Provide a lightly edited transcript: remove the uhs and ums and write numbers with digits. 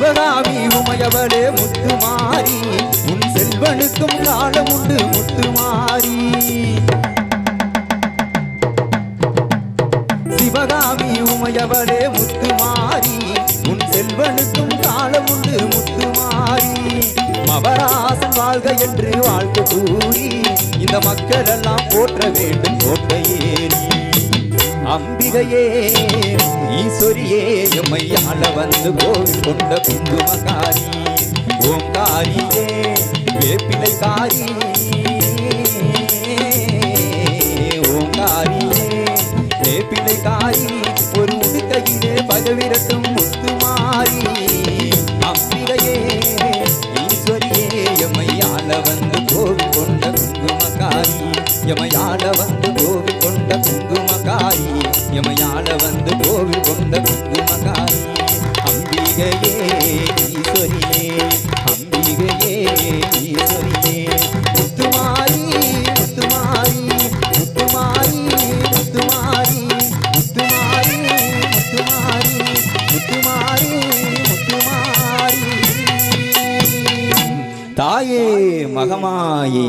சிவகாமி உமையவளே முத்துமாரி உன் செல்வனுக்கும் காலம் உண்டு முத்துமாரி சிவகாமி உமையவளே முத்துமாரி உன் செல்வனுக்கும் காலம் உண்டு முத்துமாரி மவராசன் வாழ்க என்று வாழ்த்து கூறி இந்த மக்கள் எல்லாம் போற்ற வேண்டும் கோட்டையேறி அம்பிகையே ஈஸ்வரியே எம்மையாள வந்து கோவில் கொண்ட குங்குமக்காரி ஓங்காரியே வேப்பிலைக்காரி ஓங்காரியே வேப்பிலைக்காரி ஒரு உடுக்கையிலே பகவிரட்டும் முத்துமாரி அம்பிகையே ஈஸ்வரியே எம்மையாள வந்து கோவில் கொண்ட குங்குமக்காரி எமையாள வந்து கோவில் கொண்ட குங்குமக்காரி எமையாள வந்து கோவில் கொண்ட குங்குமக்காரி அம்பிகையே ஈஸ்வரியே அம்பிகையே ஈஸ்வரியே முத்துமாரி முத்துமாரி முத்துமாரி முத்துமாரி முத்துமாரி முத்துமாரி முத்துமாரி முத்துமாரி தாயே மகமாயி